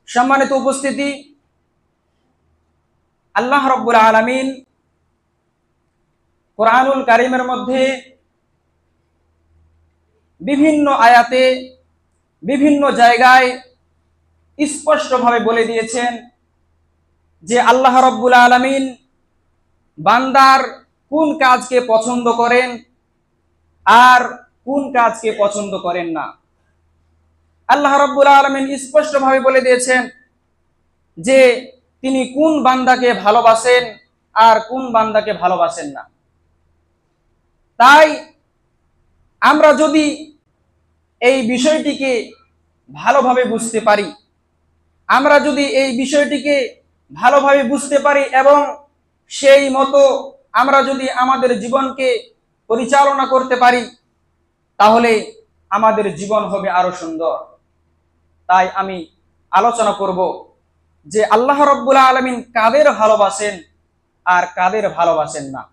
সম্মানিত উপস্থিতি, আল্লাহ রাব্বুল আলামিন কোরআনুল কারীমের মধ্যে বিভিন্ন আয়াতে বিভিন্ন জায়গায় স্পষ্টভাবে বলে দিয়েছেন যে আল্লাহ রাব্বুল আলামিন বান্দার কোন কাজকে পছন্দ করেন আর কোন কাজকে পছন্দ করেন না। আল্লাহ রাব্বুল আলামিন স্পষ্টভাবে বলে দিয়েছেন যে তিনি কোন বান্দাকে ভালোবাসেন আর কোন বান্দাকে ভালোবাসেন না। তাই আমরা যদি এই বিষয়টিকে ভালোভাবে বুঝতে পারি, আমরা যদি এই বিষয়টিকে ভালোভাবে বুঝতে পারি এবং সেই মতো আমরা যদি আমাদের জীবনকে পরিচালনা করতে পারি, তাহলে আমাদের জীবন হবে আরো সুন্দর। তাই আমি আলোচনা করব যে আল্লাহ রাব্বুল আলামিন কাদের ভালোবাসেন আর কাদের ভালোবাসেন না।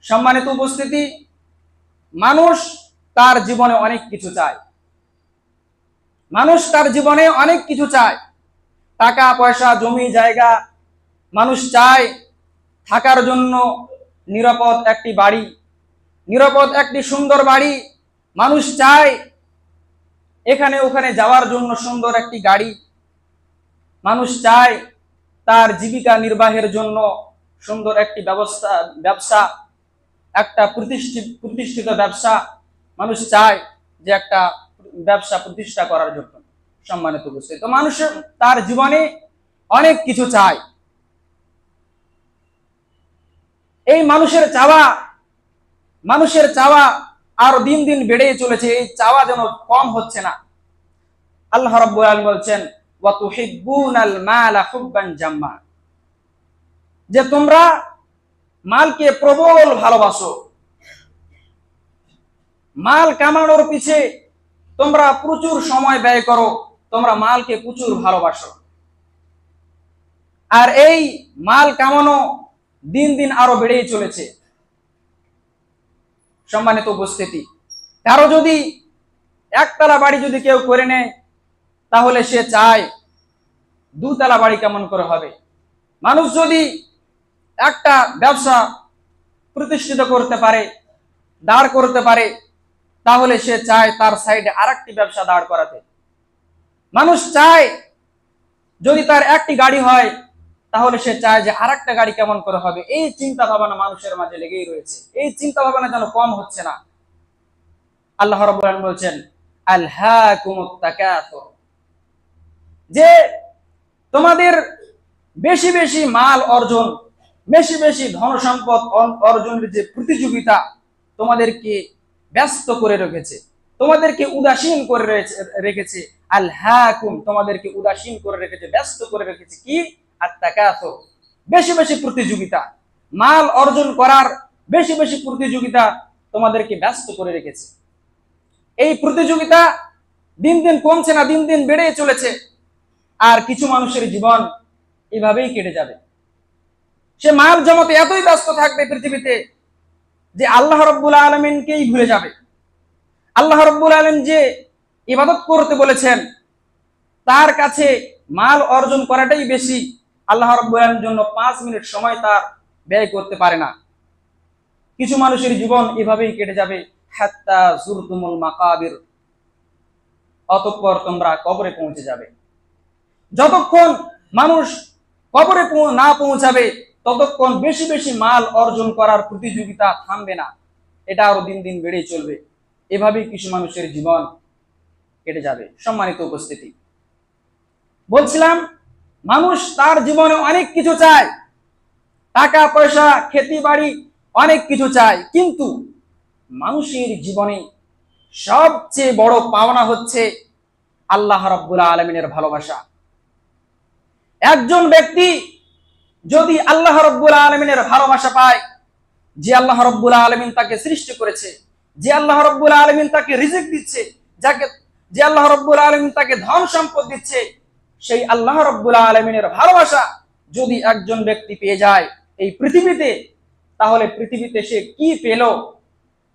সম্মানিত উপস্থিতি, মানুষ তার জীবনে অনেক কিছু চায়, মানুষ তার জীবনে অনেক কিছু চায়। টাকা পয়সা, জমি জায়গা, মানুষ চায় থাকার জন্য নিরাপদ একটি বাড়ি, নিরাপদ একটি সুন্দর বাড়ি। মানুষ চায় এখানে ওখানে যাওয়ার জন্য সুন্দর একটি গাড়ি। মানুষ চায় তার জীবিকা নির্বাহের জন্য সুন্দর একটি ব্যবসা, একটা প্রতিষ্ঠিত ব্যবসা মানুষ চায় যে একটা ব্যবসা প্রতিষ্ঠা করার জন্য। সম্মানিত উপস্থিতি, তো মানুষ তার জীবনে অনেক কিছু চায়। এই মানুষের চাওয়া আরো দিন দিন বেড়েই চলেছে, এই চাওয়া যেন কম হচ্ছে না। আল্লাহ রাব্বুল আলামিন বলছেন ওয়া তুহিব্বুনাল মালা হুব্বান জাম্মা, যে তোমরা মালকে প্রবল ভালোবাসো, মাল কামানোর পিছে তোমরা প্রচুর সময় ব্যয় করো, তোমরা মালকে প্রচুর ভালোবাসো। আর এই মাল কামানো দিন দিন আরো বেড়েই চলেছে। সম্মানিত উপস্থিতি, কারো যদি একতলা বাড়ি যদি কেউ করে নেয়, তাহলে সে চায় দুতলা বাড়ি কেমন করে হবে। মানুষ যদি একটা ব্যবসা প্রতিষ্ঠিত করতে পারে, দাঁড় করতে পারে, তাহলে সে চায় তার সাইডে আরেকটি ব্যবসা দাঁড় করাতে। মানুষ চায় যদি তার একটি গাড়ি হয়, তাহলে সে চায় যে আরেকটা গাড়ি কেমন করে হবে। এই চিন্তা ভাবনা মানুষের মাঝে লেগেই রয়েছে, এই চিন্তা ভাবনা যেন কম হচ্ছে না। আল্লাহ রাব্বুল আলামিন বলছেন আলহাকুমুত তাকাসুর, যে তোমাদের বেশি বেশি মাল অর্জন, বেশি বেশি ধন সম্পদ অর্জনের যে প্রতিযোগিতা তোমাদেরকে ব্যস্ত করে রেখেছে, তোমাদেরকে উদাসীন করে রেখেছে। আলহাকুম, তোমাদেরকে উদাসীন করে রেখেছে, ব্যস্ত করে রেখেছে কি? আত-তাকাসুর, বেশি বেশি প্রতিযোগিতা, মাল অর্জন করার বেশি বেশি প্রতিযোগিতা তোমাদেরকে ব্যস্ত করে রেখেছে। এই প্রতিযোগিতা দিন দিন কমছে না, দিন দিন বেড়ে চলেছে। আর কিছু মানুষের জীবন এভাবেই কেটে যাবে। সে মাল জমাতে এতই ব্যস্ত থাকবে পৃথিবীতে যে আল্লাহ রাব্বুল আলামিনকেই ভুলে যাবে। আল্লাহ রাব্বুল আলামিন যে ইবাদত করতে বলেছেন, তার কাছে মাল অর্জন করাটাই বেশি। আল্লাহ রাব্বুল আলামিনের জন্য 5 মিনিট সময় তার ব্যয় করতে পারে না। কিছু মানুষের জীবন এভাবেই কেটে যাবে। হাত্তা যুরতুমুল মাকাবির, অতঃপর তোমরা কবরে পৌঁছে যাবে। যতক্ষণ মানুষ কবরে না পৌঁছাবে, ততক্ষণ বেশি বেশি মাল অর্জন করার প্রতিযোগিতা থামবে না, এটা আরো দিন দিন বেড়েই চলবে। এভাবেই কিছু মানুষের জীবন কেটে যাবে। সম্মানিত উপস্থিতি, বলছিলাম মানুষ তার জীবনে অনেক কিছু চায়, টাকা পয়সা, খেতি বাড়ি, অনেক কিছু চায়। কিন্তু মানুষের জীবনে সবচেয়ে বড় পাওনা হচ্ছে আল্লাহ রাব্বুল আলামিনের ভালোবাসা। একজন ব্যক্তি যদি আল্লাহ রাব্বুল আলামিনের ভালোবাসা পায়, যে আল্লাহ রাব্বুল আলামিন তাকে সৃষ্টি করেছে, যে আল্লাহ রাব্বুল আলামিন তাকে রিজিক দিচ্ছে, যে আল্লাহ রাব্বুল আলামিন তাকে ধন সম্পদ দিচ্ছে, সেই আল্লাহ রাব্বুল আলামিনের ভালোবাসা যদি একজন ব্যক্তি পেয়ে যায় এই পৃথিবীতে, তাহলে পৃথিবীতে সে কি পেল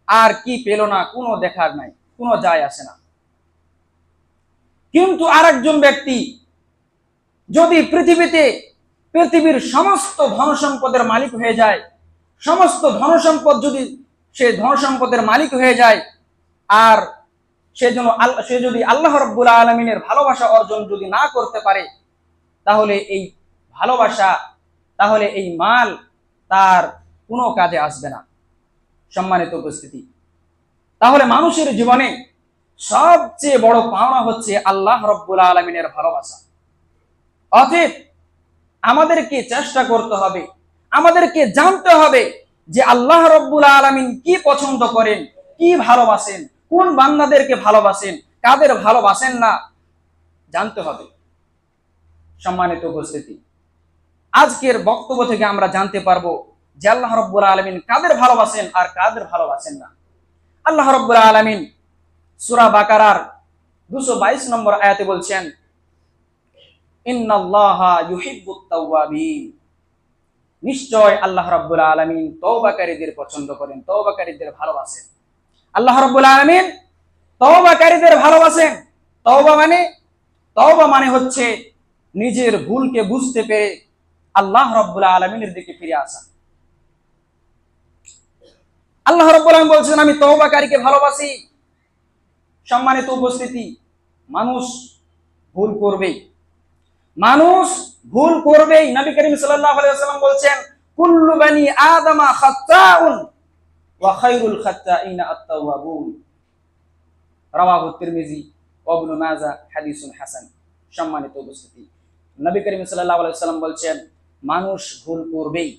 আর কি পেল না কোনো দেখার নাই। কোনো যায় আসে না। কিন্তু আরেকজন ব্যক্তি যদি পৃথিবীর সমস্ত ধনসম্পদের মালিক হয়ে যায়, সমস্ত ধনসম্পদ যদি সে ধনসম্পদের মালিক হয়ে যায়, আর সে যদি আল্লাহ রাব্বুল আলামিনের ভালোবাসা অর্জন যদি না করতে পারে, তাহলে এই মাল তার কোনো কাজে আসবে না। সম্মানিত উপস্থিতি, তাহলে মানুষের জীবনে সবচেয়ে বড় পাওনা হচ্ছে আল্লাহ রাব্বুল আলামিনের ভালোবাসা। অতএব আমাদেরকে চেষ্টা করতে হবে, আমাদেরকে জানতে হবে যে আল্লাহ রাব্বুল আলামিন কি পছন্দ করেন, কি ভালোবাসেন, কোন বান্দাদেরকে ভালোবাসেন, কাদের ভালোবাসেন না, জানতে হবে। সম্মানিত উপস্থিতি, আজকের বক্তব্য থেকে আমরা জানতে পারবো যে আল্লাহ রাব্বুল আলামিন কাদের ভালোবাসেন আর কাদের ভালোবাসেন না। আল্লাহ রাব্বুল আলামিন সূরা বাকারার 222 নম্বর আয়াতে বলছেন, ইন্নাল্লাহা ইউহিব্বুত তাওয়াবিন, নিশ্চয় আল্লাহ রাব্বুল আলামিন তওবাকারীদের পছন্দ করেন, তওবাকারীদের ভালোবাসেন। আল্লাহ রাব্বুল আলামিন তওবাকারীদের ভালোবাসেন। তওবা মানে হচ্ছে নিজের ভুলকে বুঝতে পেরে আল্লাহ রাব্বুল আলামিনের দিকে ফিরে আসা। আল্লাহ রাব্বুল আলামিন বলছেন, আমি তওবাকারীকে ভালোবাসি। সম্মানিত উপস্থিতি, মানুষ ভুল করবেই। নবী করিম সাল্লাল্লাহু আলাইহি ওয়াসাল্লাম বলছেন, কুল্লু বানি আদামা খাত্তাউন ওয়া খায়রুল খাত্তাইনা আত-তাওয়াবুন। রাওয়াহু তিরমিজি ওয়া ইবনে মাজাহ, হাদিসুন হাসান। সম্মানিত উপস্থিতি, নবী করিম সাল্লাল্লাহু আলাইহি ওয়াসাল্লাম বলছেন, মানুষ ভুল করবেই।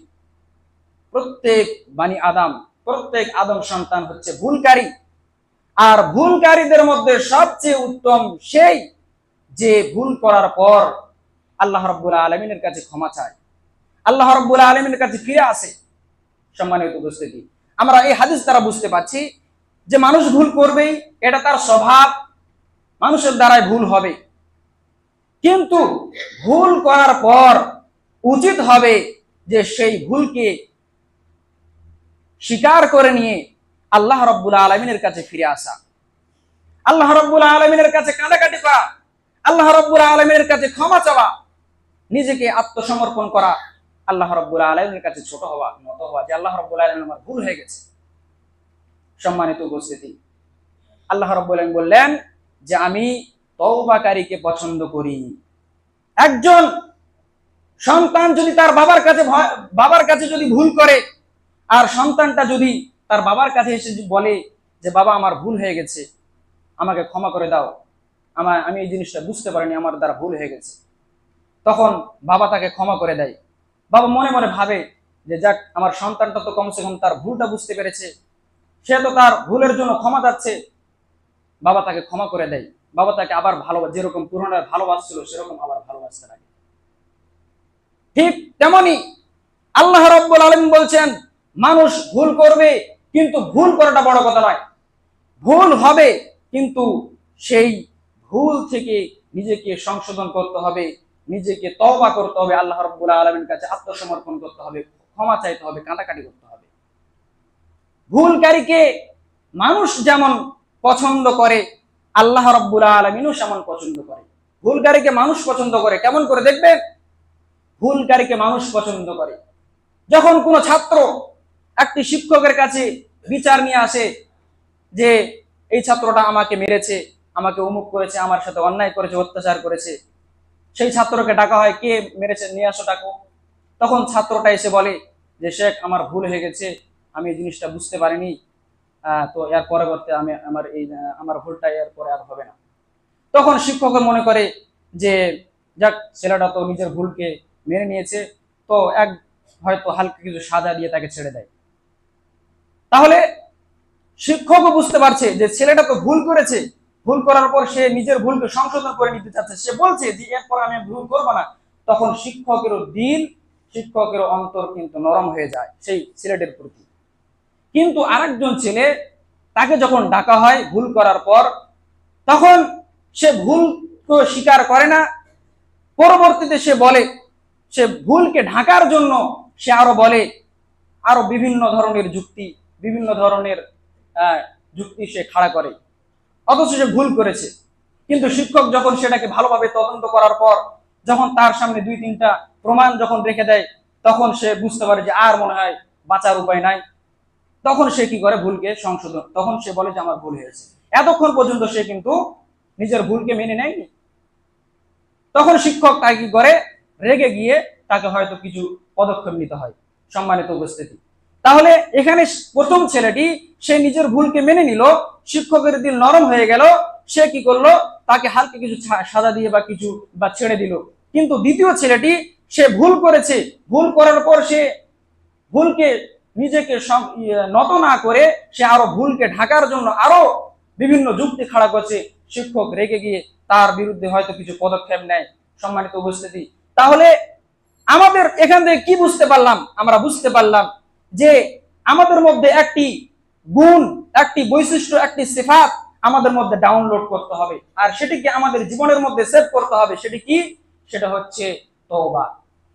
প্রত্যেক আদম সন্তান হচ্ছে ভুলকারী। আর ভুলকারীদের মধ্যে সবচেয়ে উত্তম সেই যে ভুল করার পর আল্লাহ রাব্বুল আলামিনের কাছে ক্ষমা চায়, আল্লাহ রাব্বুল আলামিনের কাছে ফিরে আসে। সম্মানিত উপস্থিতি, আমরা এই হাদিস দ্বারা বুঝতে পারছি যে মানুষ ভুল করবেই, এটা তার স্বভাব, মানুষের দ্বারাই ভুল হবে। কিন্তু ভুল করার পর উচিত হবে যে সেই ভুলকে স্বীকার করে নিয়ে আল্লাহ রাব্বুল আলামিনের কাছে ফিরে আসা, আল্লাহ রাব্বুল আলামিনের কাছে কাঁদাকাটি করা, আল্লাহ রাব্বুল আলামিনের কাছে ক্ষমা চাওয়া, নিজেকে আত্মসমর্পণ করা, আল্লাহ রাব্বুল আলামিনের কাছে ছোট হওয়া, নত হওয়া, যে আল্লাহ রাব্বুল আলামিন, আমার ভুল হয়ে গেছে। সম্মানিত উপস্থিতি, আল্লাহ রাব্বুল আলামিন বললেন যে আমি তওবাকারীকে পছন্দ করি। একজন সন্তান যদি তার বাবার কাছে যদি ভুল করে, আর সন্তানটা যদি তার বাবার কাছে এসে বলে যে বাবা, আমার ভুল হয়ে গেছে, আমাকে ক্ষমা করে দাও, আমি এই জিনিসটা বুঝতে পারিনি, আমার দ্বারা ভুল হয়ে গেছে, তখন বাবা তাকে ক্ষমা করে দেয়। বাবা মনে মনে ভাবে যে যাক, আমার সন্তানটা তো কমসে কম তার ভুলটা বুঝতে পেরেছে, সে তো তার ভুলের জন্য ক্ষমা চাচ্ছে। বাবা তাকে ক্ষমা করে দেয়, বাবা তাকে আবার যেরকম পুরোনো ভালোবাসছিল সেরকম আবার ভালোবাসতে লাগে। ঠিক তেমনি আল্লাহ রাব্বুল আলামিন বলছেন, মানুষ ভুল করবে, কিন্তু ভুল করাটা বড় কথা নয়। ভুল হবে, কিন্তু সেই ভুল থেকে নিজেকে সংশোধন করতে হবে, নিজেকে তওবা করতে হবে, আল্লাহ রাব্বুল আলামিনের কাছে আত্মসমর্পণ করতে হবে, ক্ষমা চাইতে হবে, কাঁদাকাটি করতে হবে। ভুলকারীকে মানুষ যেমন পছন্দ করে, আল্লাহ রাব্বুল আলামিনও সেমন পছন্দ করে। ভুলকারীকে মানুষ পছন্দ করে কেমন করে দেখবেন? ভুলকারীকে মানুষ পছন্দ করে যখন কোনো ছাত্র একটি শিক্ষকের কাছে বিচার নিয়ে আসে যে এই ছাত্রটা আমাকে মেরেছে, আমাকে অমুক করেছে, আমার সাথে অন্যায় করেছে, অত্যাচার করেছে। সেই ছাত্রকে ডাকা হয়, কে মেরেছে, নিয়ে আসো ডাকো। তখন ছাত্রটা এসে বলে যে শেখ, আমার ভুল হয়ে গেছে, আমি এই জিনিসটা বুঝতে পারিনি, তো এর পরবর্তী আমার ভুলটা এর পরে আর হবে না। তখন শিক্ষক মনে করে যে যাক, ছেলেটা তো নিজের ভুলকে মেনে নিয়েছে, তো হয়তো হালকা কিছু সাজা দিয়ে তাকে ছেড়ে দেয়। তাহলে শিক্ষকও বুঝতে পারছে যে ছেলেটা তো ভুল করেছে, ভুল করার পর সে নিজের ভুলকে সংশোধন করে নিতে চাচ্ছে, সে বলছে যে এরপর আমি ভুল করবো না। তখন শিক্ষকেরও অন্তর কিন্তু নরম হয়ে যায় সেই ছেলেটির প্রতি। কিন্তু আরেকজন ছেলে, তাকে যখন ডাকা হয় ভুল করার পর, তখন সে ভুলকে স্বীকার করে না। পরবর্তীতে সে ভুলকে ঢাকার জন্য সে আরো বিভিন্ন ধরনের যুক্তি সে খাড়া করে। অথচ সে ভুল করেছে। কিন্তু শিক্ষক যখন সেটাকে ভালোভাবে তদন্ত করার পর যখন তার সামনে 2-3টা প্রমাণ যখন রেখে দেয়, তখন সে বুঝতে পারে যে আর মনে হয় বাঁচার উপায় নাই। তখন সে কি করে, ভুলকে সংশোধন, তখন সে বলে যে আমার ভুল হয়েছে। এতক্ষণ পর্যন্ত সে কিন্তু নিজের ভুলকে মেনে নেয়নি। তখন শিক্ষক তাকে কি করে, রেগে গিয়ে তাকে হয়তো কিছু পদক্ষেপ নিতে হয়। সম্মানিত উপস্থিতি, তাহলে এখানে প্রথম ছেলেটি সে নিজের ভুলকে মেনে নিল, শিক্ষকের দিল নরম হয়ে গেল, সে কি করলো, তাকে হালকা কিছু সাজা দিয়ে বা কিছু বা ছেড়ে দিল। কিন্তু দ্বিতীয় ছেলেটি সে ভুল করেছে, ভুল করার পর সে ভুলকে নিজেকে নত না করে সে আরো ভুলকে ঢাকার জন্য আরো বিভিন্ন যুক্তি খাড়া করছে। শিক্ষক রেগে গিয়ে তার বিরুদ্ধে হয়তো কিছু পদক্ষেপ নেয়। সম্মানিত উপস্থিতি, তাহলে আমাদের এখান থেকে কি বুঝতে পারলাম, আমরা বুঝতে পারলাম যে আমাদের মধ্যে একটি গুণ, একটি বৈশিষ্ট্য, একটি সিফাত আমাদের মধ্যে ডাউনলোড করতে হবে, আর সেটিকে আমাদের জীবনের মধ্যে সেভ করতে হবে। সেটি কি? সেটা হচ্ছে তওবা।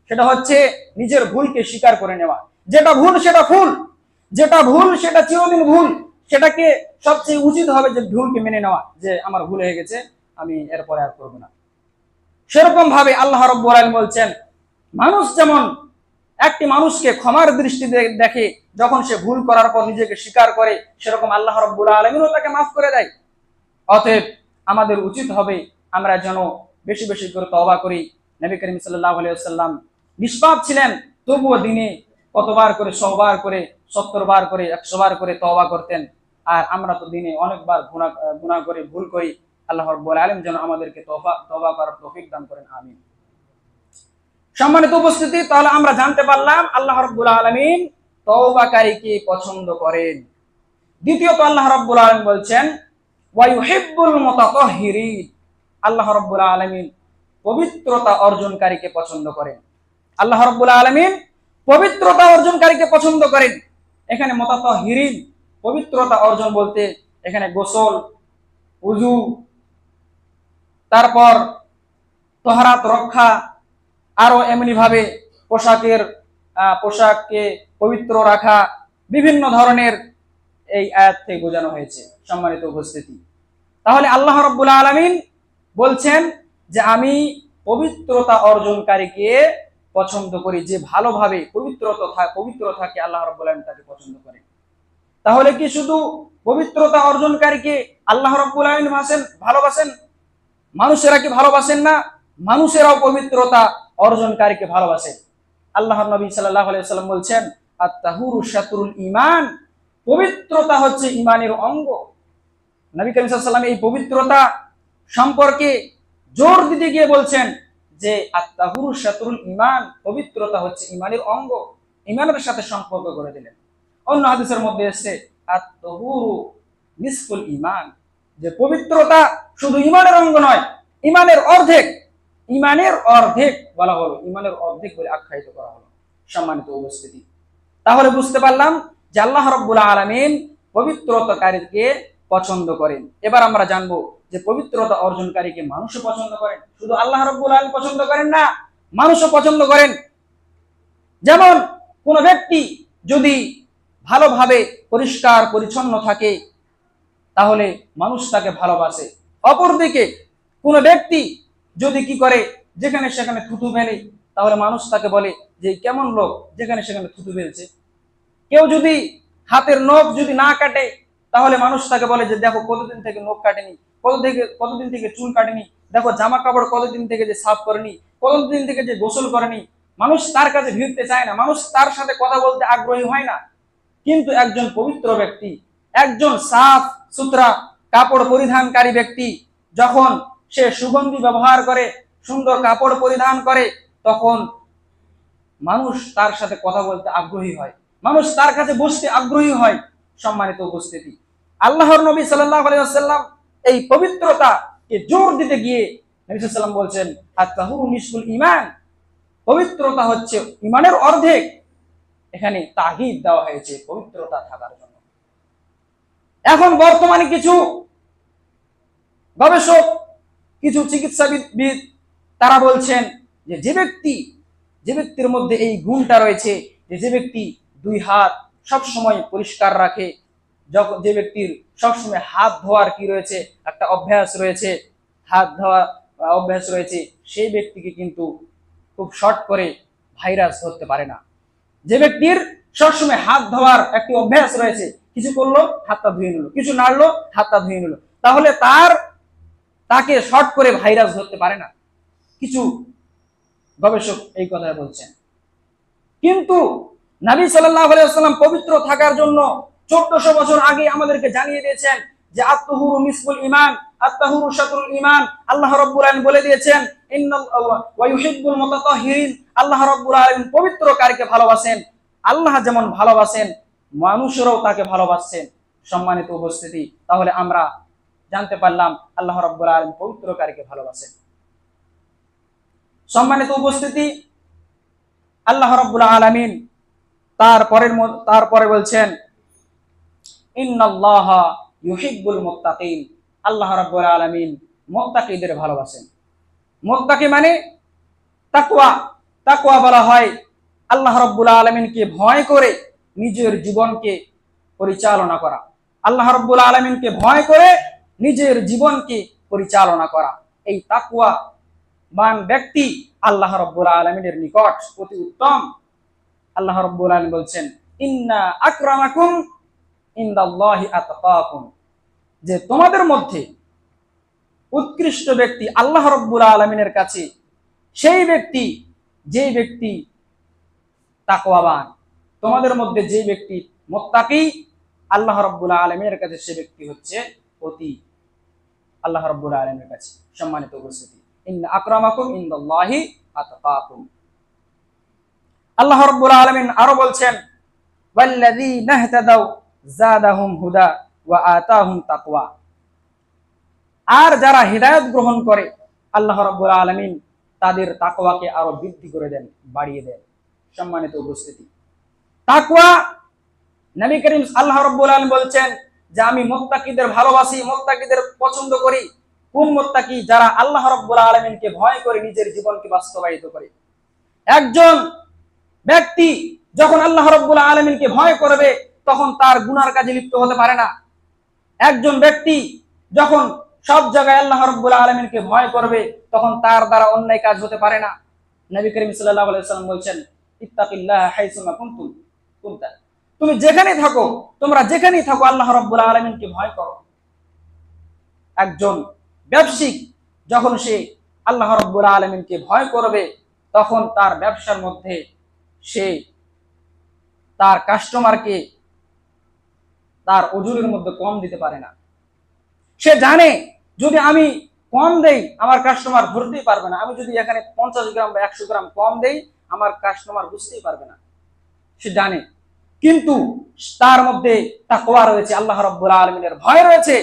সেটা হচ্ছে নিজের ভুলকে স্বীকার করে নেওয়া। যেটা ভুল সেটা ভুল, যেটা ভুল সেটা চিরদিন ভুল। সেটাকে সবচেয়ে উচিত হবে যে ভুলকে মেনে নেওয়া, যে আমার ভুল হয়ে গেছে, আমি এরপরে আর করবো না। সেরকম ভাবে আল্লাহ রাব্বুল আলামিন বলছেন, মানুষ যেমন একটি মানুষকে ক্ষমার দৃষ্টিতে দেখে যখন সে ভুল করার পর নিজেকে স্বীকার করে, সেরকম আল্লাহ রাব্বুল আলামিনও তাকে মাফ করে দেয়। অতএব আমাদের উচিত হবে আমরা যেন বেশি বেশি করে তওবা করি। নবী করিম সাল্লাল্লাহু আলাইহি ওয়াসাল্লাম নিষ্পাপ ছিলেন, তবুও দিনে কতবার করে, 100 বার করে, 70 বার করে, 100 বার করে তওবা করতেন। আর আমরা তো দিনে অনেকবার গুনাহ করে, ভুল করি। আল্লাহ রাব্বুল আলামিন যেন আমাদেরকে তওবা করার তৌফিক দান করেন, আমিন। সম্মানিত উপস্থিতি, তাহলে আমরা জানতে পারলাম আল্লাহ রাব্বুল আলামিন তওবাকারীকে পছন্দ করেন। দ্বিতীয়ত আল্লাহ রাব্বুল আলামিন বলছেন ওয়া ইউহিব্বুল মুতাতাহহিরিন, আল্লাহ রাব্বুল আলামিন পবিত্রতা অর্জনকারীকে পছন্দ করেন। আল্লাহ রাব্বুল আলামিন পবিত্রতা অর্জনকারীকে পছন্দ করেন। এখানে মুতাতাহহিরিন, পবিত্রতা অর্জন বলতে এখানে গোসল, ওযু, তারপর তাহারাত রক্ষা, আরো এমনি ভাবে পোশাককে পবিত্র রাখা, বিভিন্ন ধরনের এই আয়াত থেকে বোঝানো হয়েছে। সম্মানিত উপস্থিতি, তাহলে আল্লাহ রাব্বুল আলামিন বলছেন যে আমি পবিত্রতা অর্জনকারীকে পছন্দ করি, যে ভালোভাবে পবিত্র থাকে আল্লাহ রাব্বুল আলামিন তাকে পছন্দ করেন। তাহলে কি শুধু পবিত্রতা অর্জনকারীকে আল্লাহ রাব্বুল আলামিন ভালোবাসেন? মানুষেরা কি ভালোবাসেন না? মানুষেরাও পবিত্রতা অর্জনকারীকে ভালোবাসে। আল্লাহর নবী সাল্লাল্লাহু আলাইহি ওয়াসাল্লাম বলছেন আত-তাহুরু শাতরুল ঈমান, পবিত্রতা হচ্ছে ঈমানের অঙ্গ। নবী করিম সাল্লাল্লাহু আলাইহি ওয়াসাল্লাম এই পবিত্রতা সম্পর্কে জোর দিতে গিয়ে বলছেন যে আত-তাহুরু শাতরুল ঈমান, পবিত্রতা হচ্ছে ঈমানের অঙ্গ, ঈমানের সাথে সম্পর্ক করে দিলেন। অন্য হাদিসের মধ্যে এসেছে আত-তাহুরু নিসফুল ঈমান, যে পবিত্রতা শুধু ঈমানের অঙ্গ নয়, ঈমানের অর্ধেক। ঈমানের অর্ধেক বলা হলো, ঈমানের অর্ধেক বলে আখ্যায়িত করা হলো। সম্মানিত উপস্থিতি, তাহলে বুঝতে পারলাম যে আল্লাহ রাব্বুল আলামিন পবিত্রতাকারীকে পছন্দ করেন। এবার আমরা জানবো যে পবিত্রতা অর্জনকারীকে মানুষও পছন্দ করেন। শুধু আল্লাহ রাব্বুল আলামিন পছন্দ করেন না, মানুষও পছন্দ করেন। যেমন কোন ব্যক্তি যদি ভালোভাবে পরিষ্কার পরিচ্ছন্ন থাকে তাহলে মানুষ তাকে ভালোবাসে। অপরদিকে কোন ব্যক্তি যদি কি করে, যেখানে সেখানে থুতু ফেলে, তাহলে মানুষ তাকে বলে যে কেমন লোক, যেখানে সেখানে থুতু ফেলছে। কেউ যদি হাতের নখ যদি না কাটে, তাহলে মানুষ তাকে বলে যে দেখো কতদিন থেকে নখ কাটেনি, কতদিন থেকে চুল কাটেনি, দেখো জামা কাপড় কতদিন থেকে যে সাফ করেনি, কতদিন থেকে যে গোসল করেনি। মানুষ তার কাছে ভিড়তে চায় না, মানুষ তার সাথে কথা বলতে আগ্রহী হয় না। কিন্তু একজন পবিত্র ব্যক্তি, একজন সাফ সুতরা কাপড় পরিধানকারী ব্যক্তি যখন সে সুগন্ধি ব্যবহার করে, সুন্দর কাপড় পরিধান করে, তখন মানুষ তার সাথে কথা বলতে আগ্রহী হয়, মানুষ তার কাছে বসতে আগ্রহী হয়। সম্মানিত উপস্থিতি, আল্লাহর নবী সাল্লাল্লাহু আলাইহি ওয়াসাল্লাম এই পবিত্রতাকে জোর দিতে গিয়ে নবী সাল্লাল্লাহু আলাইহি ওয়াসাল্লাম বলছেন আত-তাহুরু নিসফুল ঈমান, পবিত্রতা হচ্ছে ঈমানের অর্ধেক। এখানে তাগিদ দেওয়া হয়েছে পবিত্রতা থাকার জন্য। এখন বর্তমানে কিছু গবেষক, কিছু চিকিৎসাবিদ তারা বলছেন যে যে ব্যক্তির মধ্যে এই গুণটা রয়েছে, যে ব্যক্তি 2 হাত সব সময় পরিষ্কার রাখে, যখন যে ব্যক্তির সবসময় হাত ধোয়ার কি রয়েছে, একটা অভ্যাস রয়েছে, হাত ধোয়া অভ্যাস রয়েছে, সেই ব্যক্তিকে কিন্তু খুব শর্ট করে ভাইরাস ধরতে পারে না। যে ব্যক্তির সবসময় হাত ধোয়ার একটি অভ্যাস রয়েছে, কিছু করলো হাতটা ধুয়ে নিল, কিছু নাড়লো হাতটা ধুয়ে নিল, তাহলে তাকে শর্ট করে ভাইরাস ধরতে পারে না। কিছু গবেষক এই কথা বলছেন। কিন্তু নবী সাল্লাল্লাহু আলাইহি ওয়াসাল্লাম পবিত্র থাকার জন্য 1400 বছর আগে আমাদেরকে জানিয়ে দিয়েছেন যে আত-তাহুরু নিসফুল ঈমান, আত-তাহুরু শাতরুল ঈমান। আল্লাহ রাব্বুল আলামিন বলে দিয়েছেন ওয়া ইউহিব্বুল মুতাতাহহিরিন, আল্লাহ রাব্বুল আলামিন পবিত্রকারীকে ভালোবাসেন। আল্লাহ যেমন ভালোবাসেন, মানুষেরাও তাকে ভালোবাসেন। সম্মানিত উপস্থিতি, তাহলে আমরা জানতে পারলাম আল্লাহ রাব্বুল আলামিন পবিত্রকারীকে ভালোবাসেন। সম্মানিত উপস্থিতি, আল্লাহ রাব্বুল আলামিন তারপরে বলছেন ইন্নাল্লাহা ইউহিব্বুল মুত্তাকিন, আল্লাহ রাব্বুল আলামিন মুত্তাকিদের ভালোবাসেন। মুত্তাকি মানে তাকওয়া। তাকওয়া বলা হয় আল্লাহ রাব্বুল আলামিনকে ভয় করে নিজের জীবনকে পরিচালনা করা। আল্লাহ রাব্বুল আলামিনকে ভয় করে নিজের জীবনকে পরিচালনা করা। এই তাকওয়া মান ব্যক্তি আল্লাহ রাব্বুল আলামিনের নিকট অতি উত্তম। আল্লাহ রাব্বুল আলামিন বলছেন ইন্না আকরামাকুম ইনদাল্লাহি আতকাকুম, যে তোমাদের মধ্যে উৎকৃষ্ট ব্যক্তি আল্লাহ রাব্বুল আলামিনের কাছে সেই ব্যক্তি যে ব্যক্তি তাকওয়াবান। তোমাদের মধ্যে যে ব্যক্তি মুত্তাকি আল্লাহ রাব্বুল আলামিনের কাছে সে ব্যক্তি হচ্ছে অতি আল্লাহ রাব্বুল আলামিনের কাছে। সম্মানিত উপস্থিতি, ইন্না আকরামাকুম ইনদাল্লাহি আতকাকুম। আল্লাহ রাব্বুল আলামিন আরো বলছেন ওয়াল্লাযীনা ইহতাদাউ যাদাহুম হুদা ওয়া আতাহুম তাকওয়া, আর যারা হিদায়াত গ্রহণ করে আল্লাহ রাব্বুল আলামিন তাদের তাকওয়াকে আরো বৃদ্ধি করে দেন, বাড়িয়ে দেন। সম্মানিত উপস্থিতি, তাকওয়া নবী করিম আল্লাহ রাব্বুল আলামিন বলছেন যে আমি মুত্তাকিদের ভালোবাসি, মুত্তাকিদের পছন্দ করি। কোন মুত্তাকি? যারা আল্লাহ রাব্বুল আলামিনকে ভয় করে নিজের জীবনকে বাস্তবায়িত করে। একজন ব্যক্তি যখন আল্লাহ রাব্বুল আলামিনকে ভয় করবে তখন তার গুনার কাজে লিপ্ত হতে পারে না। একজন ব্যক্তি যখন সব জায়গায় আল্লাহ রাব্বুল আলামিনকে ভয় করবে তখন তার দ্বারা অন্যায় কাজ হতে পারে না। নবী করিম সাল্লাল্লাহু আলাইহি ওয়াসাল্লাম বলেছেন ইত্তাকিল্লাহ হাইসুমা কুনতা, তুমি যেখানেই থাকো, তোমরা যেখানেই থাকো আল্লাহ রাব্বুল আলামিনকে ভয় করো। একজন ব্যবসায়িক যখন সে আল্লাহ রাব্বুল আলামিনকে ভয় করবে তখন তার ব্যবসার মধ্যে সে তার কাস্টমারকে তার ওজনের মধ্যে কম দিতে পারে না। সে জানে যদি আমি কম দেই আমার কাস্টমার ধরতেই পারবে না, আমি যদি এখানে 50 গ্রাম বা 100 গ্রাম কম দেই আমার কাস্টমার বুঝতেই পারবে না। সে জানে, কিন্তু তার মধ্যে তাকওয়া রয়েছে, আল্লাহ রাব্বুল আলামিনের ভয় রয়েছে।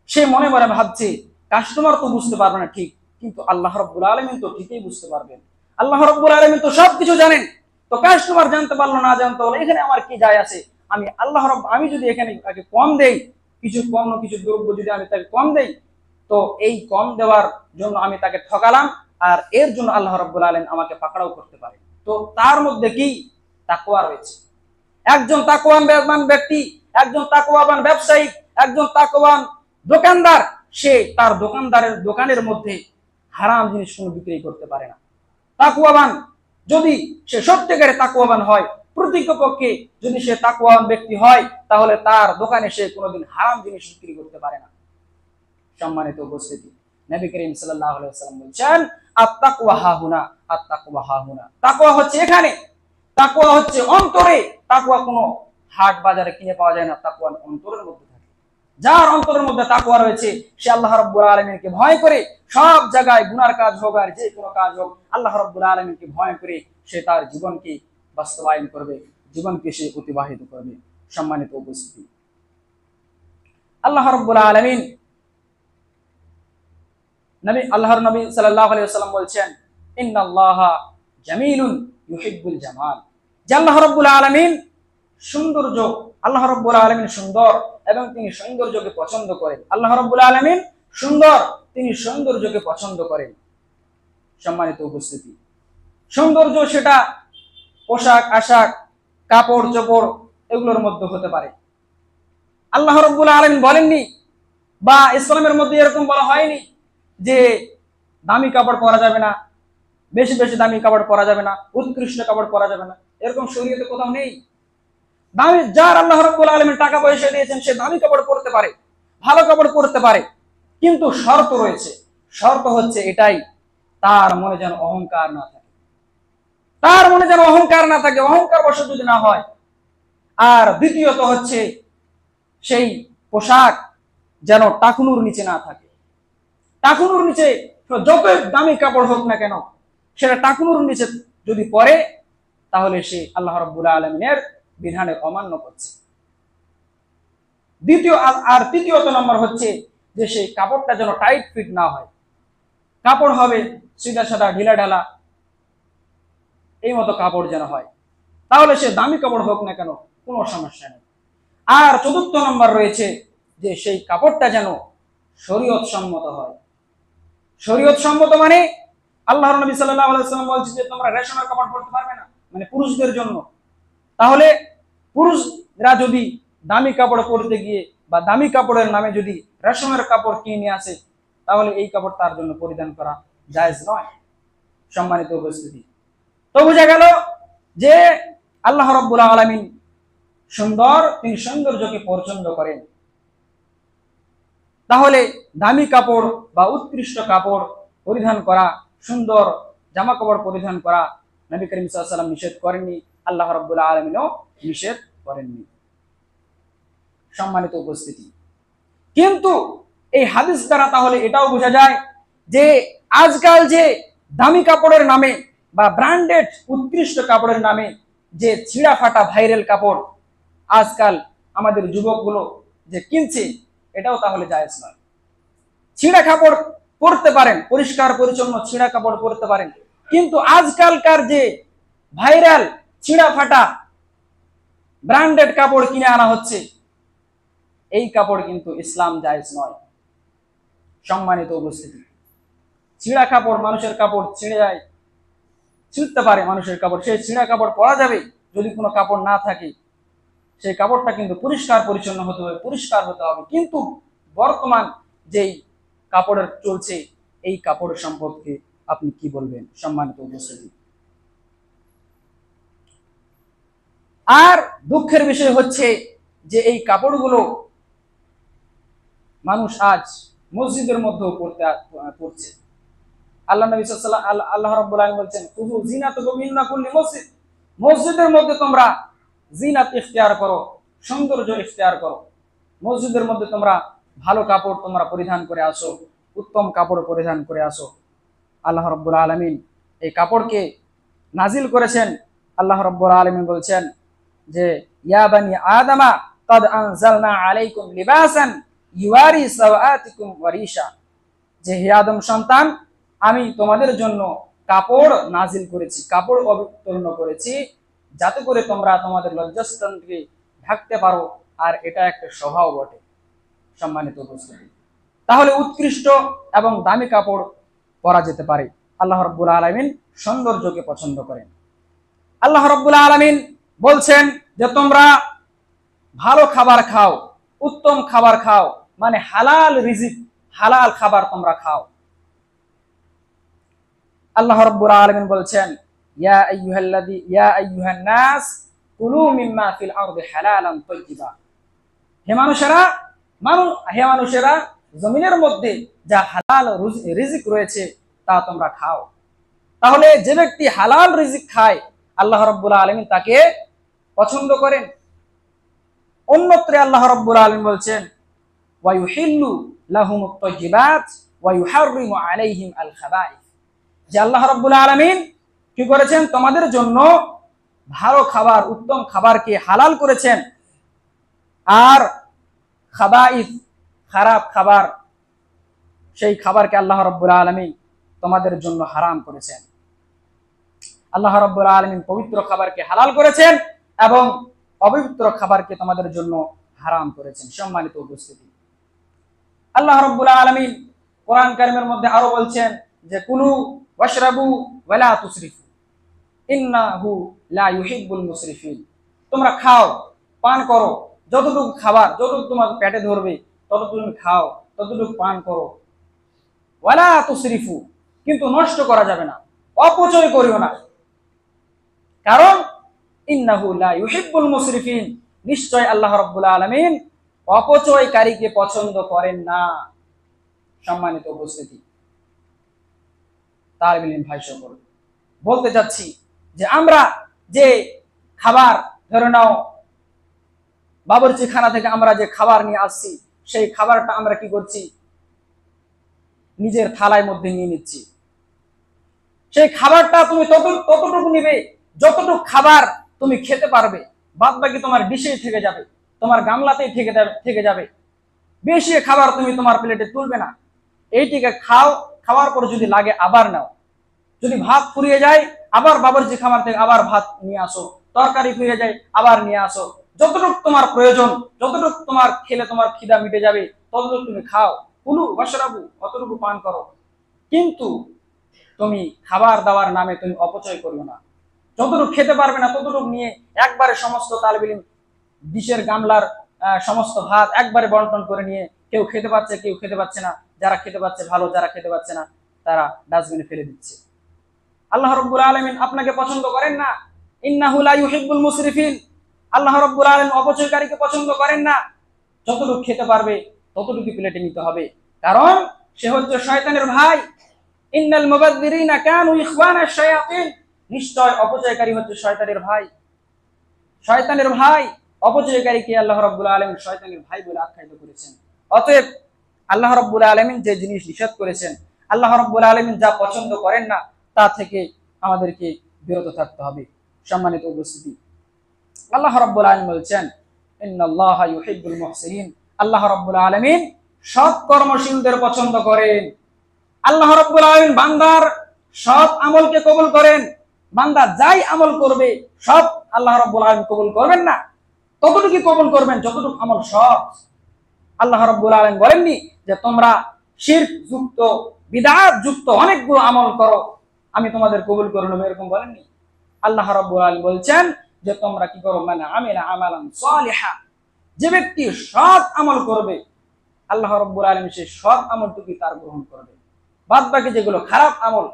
সে মনে মনে ভাবছে কাস্টমার তো বুঝতে পারবে না ঠিক, কিন্তু আল্লাহ রাব্বুল আলামিন তো ঠিকই বুঝতে পারবেন। আল্লাহ রাব্বুল আলামিন তো সবকিছু জানেন, তো কাস্টমার জানতে পারলো না জানতে পারলো এখানে আমার কি যায় আছে। আমি যদি এখানে তাকে কম দেই, কিছু পণ্য কিছু দ্রব্য যদি আমি তাকে কম দেই, তো এই কম দেওয়ার জন্য আমি তাকে ঠকালাম, আর এর জন্য আল্লাহ রাব্বুল আলামিন আমাকে পাকড়াও করতে পারে। তো তার মধ্যে কি তাকওয়া রয়েছে। একজন তাকওয়াবান ব্যক্তি, একজন তাকওয়াবান ব্যবসায়ী, একজন তাকওয়াবান দোকানদার, সে তার দোকানের মধ্যে হারাম জিনিস কোনো বিক্রি করতে পারে না। তাকওয়াবান যদি সে সত্যিকারে তাকওয়াবান হয়, প্রকৃতপক্ষে যদি সে তাকওয়াবান ব্যক্তি হয়, তাহলে তার দোকানে সে কোনোদিন হারাম জিনিস বিক্রি করতে পারে না। সম্মানিত উপস্থিতি, নবী করিম সাল্লাল্লাহু আলাইহি ওয়াসাল্লাম বলেন আত-তাকওয়া হাহুনা, আত-তাকওয়া হাহুনা। তাকওয়া হচ্ছে এখানে, তাকওয়া হচ্ছে অন্তরে। তাকওয়া কোনো হাট বাজারে কিনে পাওয়া যায় না, তাকওয়া অন্তরের মধ্যে থাকে। যার অন্তরের মধ্যে তাকওয়া রয়েছে সে আল্লাহ রাব্বুল আলামিনকে ভয় করে সব জায়গায় গুনার কাজ হোক আর যে কোনো কাজ হোক আল্লাহ রাব্বুল আলামিনকে ভয় করে সে তার জীবনকে বাস্তবায়ন করবে, জীবনকে সে অতিবাহিত করবে। সম্মানিত উপস্থিতি, আল্লাহ রাব্বুল আলামিন আল্লাহর নবী সাল্লাল্লাহু আলাইহি ওয়াসাল্লাম বলছেন ইন্নাল্লাহা জামিলুন ইউহিব্বুল জামাল, যে আল্লাহ রাব্বুল আলামিন সৌন্দর্য, আল্লাহ রাব্বুল আলামিন সুন্দর এবং তিনি সৌন্দর্যকে পছন্দ করেন। আল্লাহ রাব্বুল আলামিন সুন্দর, তিনি সৌন্দর্যকে পছন্দ করেন। সম্মানিত উপস্থিতি, সৌন্দর্য সেটা পোশাক আশাক, কাপড় চোপড় এগুলোর মধ্যে হতে পারে। আল্লাহ রাব্বুল আলামিন বলেননি, বা ইসলামের মধ্যে এরকম বলা হয়নি যে দামি কাপড় পরা যাবে না, বেশি বেশি দামি কাপড় পরা যাবে না, উৎকৃষ্ট কাপড় পরা যাবে না। এরকম শরীয়তে কোথাও নেই। দামি, যার আল্লাহ রাব্বুল আলামিন টাকা পয়সা দিয়েছেন সে দামি কাপড় পরতে পারে, ভালো কাপড় পরতে পারে, কিন্তু শর্ত রয়েছে। শর্ত হচ্ছে এটাই, তার মনে যেন অহংকার না থাকে, তার মনে যেন অহংকার না থাকে, অহংকার বশ যদি না হয়। আর দ্বিতীয়ত হচ্ছে সেই পোশাক যেন টাকুনুর নিচে না থাকে। টাকুনুর নিচে যত দামি কাপড় হোক না কেন, সেটা টাকুনুর নিচে যদি পরে, তাহলে সে আল্লাহ রাব্বুল আলামিনের বিধানের অমান্য করছে। তৃতীয়ত নম্বর হচ্ছে যে সেই কাপড়টা যেন টাইট ফিট না হয়। কাপড় হবে সিধা সাদা ঢিলা ঢালা, এই মতো কাপড় যেন হয়, তাহলে সে দামি কাপড় হোক না কেন কোনো সমস্যা নেই। আর চতুর্থ নম্বর রয়েছে যে সেই কাপড়টা যেন শরীয়ত সম্মত হয়। শরীয়ত সম্মত মানে আল্লাহর নবী সাল্লাল্লাহু আলাইহি ওয়াসাল্লাম বলছেন যে তোমরা রেশমের কাপড় পরতে পারবে না, মানে পুরুষদের জন্য। তাহলে পুরুষরা যদি দামি কাপড় পরতে গিয়ে বা দামি কাপড়ের নামে যদি রেশমের কাপড় কিনে আসে, তাহলে এই কাপড় তার জন্য পরিধান করা জায়েজ নয়। সম্মানিত উপস্থিতি, তো বোঝা গেল যে আল্লাহ রাব্বুল আলামিন সুন্দর, তিনি সৌন্দর্যকে পছন্দ করেন। তাহলে দামি কাপড় বা উৎকৃষ্ট কাপড় পরিধান করা, সুন্দর জামা কাপড় পরিধান করা নবী করিম সাল্লাল্লাহু আলাইহি ওয়াসাল্লাম নিষেধ করেননি, আল্লাহ রাব্বুল আলামিনও নিষেধ করেননি। সম্মানিত উপস্থিতি, কিন্তু এই হাদিস দ্বারা তাহলে এটাও বোঝা যায় যে আজকাল যে দামি কাপড়ের নামে বা ব্র্যান্ডেড উৎকৃষ্ট কাপড়ের নামে যে ছিঁড়া ফাটা ভাইরাল কাপড় আজকাল আমাদের যুবকগুলো যে কিনছে, এটাও তাহলে জায়েজ নয়। ছিঁড়া কাপড় পরতে পারেন, পরিষ্কার পরিচ্ছন্ন ছিঁড়া কাপড় পরতে পারেন, কিন্তু আজকালকার যে ভাইরাল ছিঁড়া ফাটা ব্র্যান্ডেড কাপড় কিনে আনা হচ্ছে, এই কাপড় কিন্তু ইসলাম জায়েজ নয়। সম্মানিত উপস্থিতি, ছিঁড়া কাপড়, মানুষের কাপড় ছিঁড়ে যায়, ছিঁড়তে পারে মানুষের কাপড়, সেই ছিঁড়া কাপড় পরা যাবে যদি কোনো কাপড় না থাকে। সেই কাপড়টা কিন্তু পরিষ্কার পরিচ্ছন্ন হতে হবে, পরিষ্কার হতে হবে। কিন্তু বর্তমান যেই কাপড়ের চলছে, এই কাপড় সম্পর্কে আপনি কি বলবেন সম্মানিত উপস্থিতি? আর দুঃখের বিষয় হচ্ছে যে এই কাপড়গুলো মানুষ আজ মসজিদের মধ্যেও পড়ছে। আল্লাহ নবী সাল্লাল্লাহু আলাইহি ওয়াসাল্লাম, আল্লাহ রাব্বুল আলামিন বলেন খুযু জিনাতাকুম মিন কুল্লি মসজিদ, মসজিদের মধ্যে তোমরা জিনাত ইখতিয়ার করো, সৌন্দর্য ইখতিয়ার করো। মসজিদের মধ্যে তোমরা ভালো কাপড় তোমরা পরিধান করে আসো, উত্তম কাপড় পরিধান করে আসো। আল্লাহ রাব্বুল আলামিন এই কাপড়কে নাজিল করেছেন। আল্লাহ রাব্বুল আলামিন বলছেন যে ইয়া বানি আদামা কাদ আনজালনা আলাইকুম লিবাসান ইউয়ারি সাওআতিকুম ওয়া রিশা, যে হে আদম সন্তান, আমি তোমাদের জন্য কাপড় নাজিল করেছি, কাপড় অবতীর্ণ করেছি, যাতে করে তোমরা তোমাদের লজ্জাস্থানকে ঢাকতে পারো, আর এটা একটা স্বভাব বটে। সম্মানিত উপস্থিতি, তাহলে উৎকৃষ্ট এবং দামি কাপড় পরা যেতে পারে। আল্লাহ রাব্বুল আলামিন সৌন্দর্যকে পছন্দ করেন। আল্লাহ রাব্বুল আলামিন বলছেন যে তোমরা ভালো খাবার খাও, উত্তম খাবার খাও, মানে হালাল রিজিক, হালাল খাবার তোমরা খাও। আল্লাহ রাব্বুল আলামিন বলছেন ইয়া আইয়ুহান নাস কুলু মিম্মা ফিল আরদি হালালান তাইয়্যিবা, হে মানুষেরা জমিনের মধ্যে যা হালাল রিজিক রয়েছে তা তোমরা খাও। তাহলে যে ব্যক্তি হালাল রিজিক খায়, আল্লাহ রাব্বুল আলামিন তাকে পছন্দ করেন। অন্যত্রে আল্লাহ রাব্বুল আলামিন বলছেন ওয়া ইউহিল্লু লাহুমুত তাইয়্যিবাত ওয়া ইউহাররিমু আলাইহিম আল খাবাইথ, যে আল্লাহ রাব্বুল আলামিন কি করেছেন, তোমাদের জন্য ভালো খাবার, উত্তম খাবারকে হালাল করেছেন, আর খাবাইথ খারাপ খাবার, সেই খাবারকে আল্লাহ রাব্বুল আলামিন তোমাদের জন্য হারাম করেছেন। আল্লাহ রাব্বুল আলামিন পবিত্র খাবারকে হালাল করেছেন এবং অপবিত্র খাবারকে তোমাদের জন্য হারাম করেছেন। সম্মানিত উপস্থিতি, আল্লাহ রাব্বুল আলামিন কোরআন কারীমের মধ্যে আরো বলছেন যে কুলু ওয়াশরাবু ওয়া লা তুসরিফু ইন্নাহু লা ইউহিব্বুল মুসরিফিন, তোমরা খাও, পান করো, যতটুকু খাবার, যতটুকু তোমার পেটে ধরবে ততটুকু তুমি খাও, ততটুকু পান করো। ওয়ালা তুসরিফু, কিন্তু নষ্ট করা যাবে না, অপচয় করিও না। কারণ ইন্নাহু লা ইউহিব্বুল মুসরিফিন, নিশ্চয় আল্লাহ রাব্বুল আলামিন অপচয়কারীকে পছন্দ করেন না। সম্মানিত উপস্থিতি, তালিবুল ইলম ভাই সকল, বলতে চাচ্ছি যে আমরা যে খাবার, ধরে নাও বাবুর্চিখানা থেকে আমরা যে খাবার নিয়ে আসছি, সেই খাবারটা আমরা কি করছি, নিজের থালার মধ্যে নিয়ে নিচ্ছি। সেই খাবারটা তুমি ততটুকু নিবে যতটুকু খাবার তুমি খেতে পারবে, বাদ বাকি তোমার ডিশেই থেকে যাবে, তোমার গামলাতেই থেকে যাবে। বেশি খাবার তুমি তোমার প্লেটে তুলবে না। এইটিকে খাও, খাওয়ার পর যদি লাগে আবার নাও। যদি ভাত ফুরিয়ে যায় আবার বাবুর্চি খাবার থেকে আবার ভাত নিয়ে আসো, তরকারি ফুরিয়ে যায় আবার নিয়ে আসো। যতটুকু তোমার প্রয়োজন, যতটুকু তোমার খেলে তোমার খিদা মিটে যাবে ততটুকু তুমি খাও, কুলু ওয়াশরাবু, অতটুকু পান করো। কিন্তু তুমি খাবার দাবার নামে তুমি অপচয় করিও না। যতটুকু খেতে পারবে না ততটুকু নিয়ে একবারে সমস্ত তালিবিল ইলম ডিশের গামলার সমস্ত ভাত একবারে বন্টন করে নিয়ে, কেউ খেতে পাচ্ছে কেউ খেতে পাচ্ছে না, যারা খেতে পাচ্ছে ভালো, যারা খেতে পাচ্ছে না তারা ডাস্টবিনে ফেলে দিচ্ছে। আল্লাহ রাব্বুল আলামিন আপনাকে পছন্দ করেন না। ইন্নাহু লা ইউহিব্বুল মুসরিফিন, আল্লাহ রাব্বুল আলামিন অপচয়কারীকে পছন্দ করেন না। যতটুকু খেতে পারবে ততটুকু প্লেটে নিতে হবে, কারণ সে হচ্ছে শয়তানের ভাই। ইন্নাল মুবাযযিরিনা কানু ইখওয়ানাশ শায়াতিন, নিশ্চয় অপচয়কারী হচ্ছে শয়তানের ভাই। শয়তানের ভাই অপচয়কারীকে আল্লাহ রাব্বুল আলামিন শয়তানের ভাই বলে আখ্যায়িত করেছেন। অতএব আল্লাহ রাব্বুল আলামিন যে জিনিস নিষেধ করেছেন, আল্লাহ রাব্বুল আলামিন যা পছন্দ করেন না, তা থেকে আমাদেরকে বিরত থাকতে হবে। সম্মানিত উপস্থিতি, আল্লাহ রাব্বুল আলামিন বলছেন ইন্নাল্লাহা ইউহিব্বুল মুহসিনিন, আল্লাহ রাব্বুল আলামিন সৎ কর্মশীলদের পছন্দ করেন। আল্লাহ রাব্বুল আলামিন বান্দার সৎ আমলকে কবুল করেন। বান্দা যাই আমল করবে সব আল্লাহ রাব্বুল আলামিন কবুল করবেন না, ততটুকু কবুল করবেন যতটুকু আমল সৎ। আল্লাহ রাব্বুল আলামিন বলেননি যে তোমরা শিরক যুক্ত, বিদআত যুক্ত অনেকগুলো আমল করো, আমি তোমাদের কবুল করে নেব, এরকম বলেননি। আল্লাহ রাব্বুল আলামিন বলছেন যে তোমরা কি করো, মানে আমিলা আমালান সালিহা, যে ব্যক্তি সৎ আমল করবে আল্লাহ রাব্বুল আলামিন সেই সৎ আমলটুকু তার গ্রহণ করবে। বাদ বাকি যেগুলো খারাপ আমল,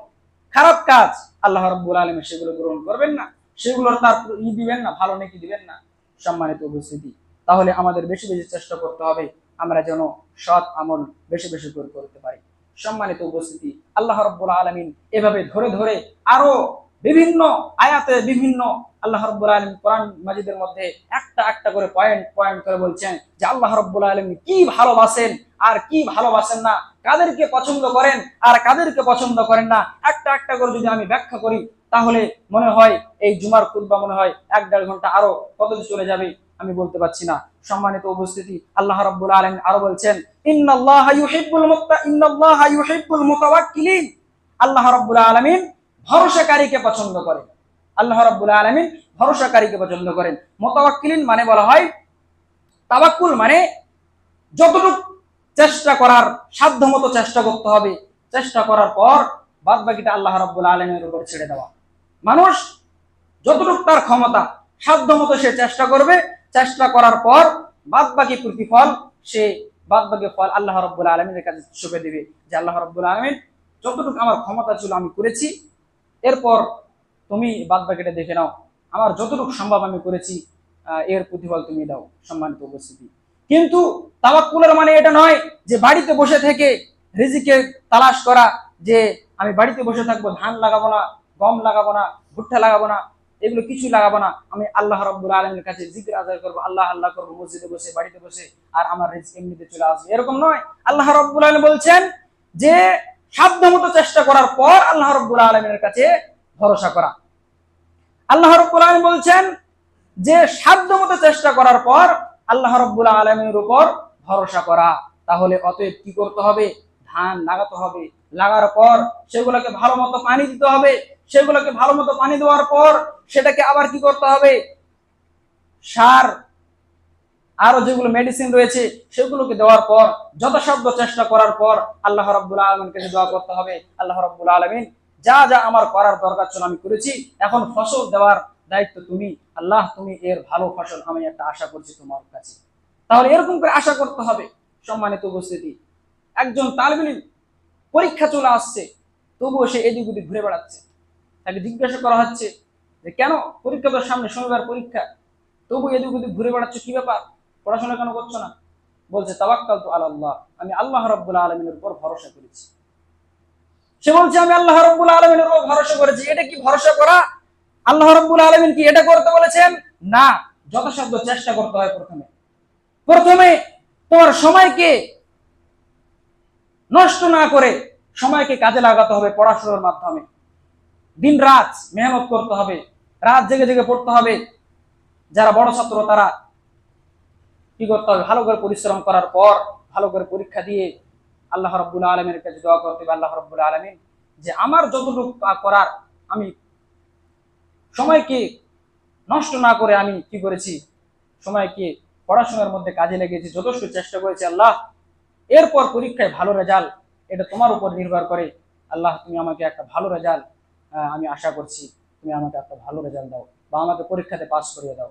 খারাপ কাজ, আল্লাহ রাব্বুল আলামিন সেগুলো গ্রহণ করবেন না, সেগুলোর তার দিবেন না, ভালো নেকি দিবেন না। সম্মানিত উপস্থিতি, তাহলে আমাদের বেশি বেশি চেষ্টা করতে হবে আমরা যেন সৎ আমল বেশি বেশি করে করতে পারি। সম্মানিত উপস্থিতি, আল্লাহ রাব্বুল আলামিন এভাবে ধরে ধরে আরো বিভিন্ন আয়াতে বিভিন্ন আল্লাহ রাব্বুল আলামিন কোরআন মাজিদের মধ্যে একটা একটা করে পয়েন্ট পয়েন্ট করে বলছেন যে আল্লাহ রাব্বুল আলামিন কি ভালোবাসেন আর কি ভালোবাসেন না, কাদেরকে পছন্দ করেন আর কাদেরকে পছন্দ করেন না। একটা একটা করে যদি আমি ব্যাখ্যা করি তাহলে মনে হয় এই জুমার খুতবা মনে হয় 1-1.5 ঘন্টা আরো কত চলে যাবে, আমি বলতে পারছি না। সম্মানিত উপস্থিতি, আল্লাহ রাব্বুল আলামিন আরো বলছেন ইন্নাল্লাহা ইউহিব্বুল মুতাওয়াক্কিলিন, আল্লাহ রাব্বুল আলামিন ভরসাকারীকে পছন্দ করেন। আল্লাহ রাব্বুল আলামিন ভরসাকারীকে পছন্দ করেন। মুতাওয়াক্কিলিন মানে বলা হয় তাওয়াক্কুল, মানে যতটুকু চেষ্টা করার সাধ্যমতো চেষ্টা করতে হবে, চেষ্টা করার পর বাদ বাকিটা আল্লাহ রাব্বুল আলামিনের উপর ছেড়ে দেওয়া। মানুষ যতটুকু তার ক্ষমতা সাধ্যমতো সে চেষ্টা করবে, চেষ্টা করার পর বাদ বাকি প্রতিফল, সে বাদ বাকি ফল আল্লাহ রাব্বুল আলামিনের কাছে সঁপে দিবে যে আল্লাহ রাব্বুল আলামিন যতটুকু আমার ক্ষমতা ছিল আমি করেছি, এরপর তুমি বাদ বাকিটা দেখে নাও, আমার যতটুকু সম্ভব আমি করেছি, এর প্রতিফল তুমি দাও। সম্মানিত উপস্থিতি, কিন্তু তাওয়াক্কুলের মানে এটা নয় যে বাড়িতে বসে থেকে রিজিকের তালাশ করা, যে আমি বাড়িতে বসে থাকবো, ধান লাগাবো না, গম লাগাবো না, ভুট্টা লাগাবো না, এগুলো কিছু লাগাবো না, আমি আল্লাহ রাব্বুল আলামিনের কাছে জিকির আদায় করবো, আল্লাহ আল্লাহ করবো মসজিদে বসে, বাড়িতে বসে, আর আমার রিজিক এমনিতে চলে আসবে, এরকম নয়। আল্লাহ রাব্বুল আলামিন বলছেন যে সাধ্যমতো চেষ্টা করার পর আল্লাহ রাব্বুল আলামিনের কাছে ভরসা করা। আল্লাহ রাব্বুল আলামিন বলছেন যে সাধ্যমতো চেষ্টা করার পর আল্লাহ রাব্বুল আলামিনের উপর ভরসা করা। তাহলে অতএব কি করতে হবে, ধান লাগাতে হবে, লাগার পর সেগুলোকে ভালো মতো পানি দিতে হবে, সেগুলোকে ভালো মতো পানি দেওয়ার পর সেটাকে আবার কি করতে হবে, সার আরো যেগুলো মেডিসিন রয়েছে সেগুলোকে দেওয়ার পর যথাসাধ্য চেষ্টা করার পর আল্লাহ রাব্বুল আলামিনের কাছে দোয়া করতে হবে, আল্লাহ রাব্বুল আলামিন যা যা আমার করার দরকার ছিল আমি করেছি, এখন ফসল দেওয়ার দায়িত্ব তুমি, আল্লাহ তুমি এর ভালো ফসল আমি একটা আশা করছি তোমার কাছে। তাহলে এরকম করে আশা করতে হবে। সম্মানিত উপস্থিতি, একজন তালিবে ইলম পরীক্ষা চলে আসছে, তবুও সে এদিক ওদিক ঘুরে বেড়াচ্ছে। তাকে জিজ্ঞাসা করা হচ্ছে যে কেন, পরীক্ষা তোর সামনে, শনিবার পরীক্ষা, তবু এদিক ওদিক ঘুরে বেড়াচ্ছ, কি ব্যাপার, পড়াশোনা কেন করছো না? বলছে তাওয়াক্কালতু আলাল্লাহ, আমি আল্লাহ রাব্বুল আলামিনের উপর ভরসা করেছি। সে বলছে আমি আল্লাহ রাব্বুল আলামিনের উপর ভরসা করেছি। এটা কি ভরসা করা? আল্লাহ রাব্বুল আলামিন কি এটা করতে বলেছেন? না, যথাসাধ্য চেষ্টা করতে হয়। প্রথমে তোমার সময়কে নষ্ট না করে সময়কে কাজে লাগাতে হবে পড়াশোনার মাধ্যমে। দিন রাত মেহনত করতে হবে, রাত জেগে জেগে পড়তে হবে। যারা বড় ছাত্র তারা কি করতে হবে, ভালো করে পরিশ্রম করার পর ভালো করে পরীক্ষা দিয়ে আল্লাহ রাব্বুল আলামিনের কাছে দোয়া করতে হবে, আল্লাহ রাব্বুল আলামিন যে আমার যতটুকু করার, আমি সময়কে নষ্ট না করে আমি কি করেছি, সময়কে পড়াশোনার মধ্যে কাজে লেগেছি, যথেষ্ট চেষ্টা করেছি আল্লাহ, এরপর পরীক্ষায় ভালো রেজাল্ট এটা তোমার উপর নির্ভর করে। আল্লাহ তুমি আমাকে একটা ভালো রেজাল্ট, আমি আশা করছি তুমি আমাকে একটা ভালো রেজাল্ট দাও বা আমাকে পরীক্ষাতে পাস করিয়ে দাও।